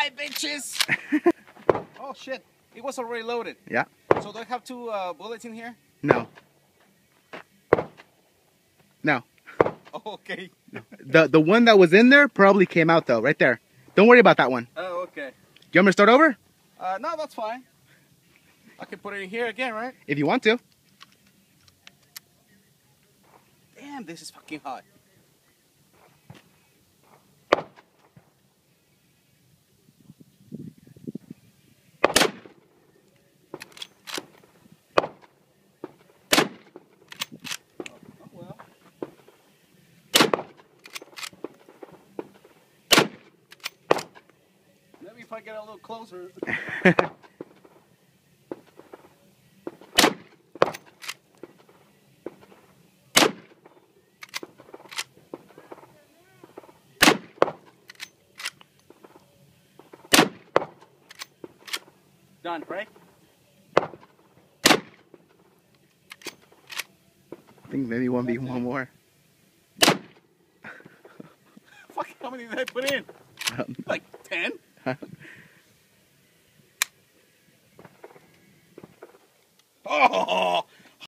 Hi, bitches! Oh, shit. It was already loaded. Yeah. So do I have two bullets in here? No. No. Oh, okay. The one that was in there probably came out though, right there. Don't worry about that one. Oh, okay. You want me to start over? No, that's fine. I can put it in here again, right? If you want to. Damn, this is fucking hot. Oh, well. Maybe if I get a little closer. Done, right? I think maybe 1v1 more. Fuck, how many did I put in? Like 10? Oh!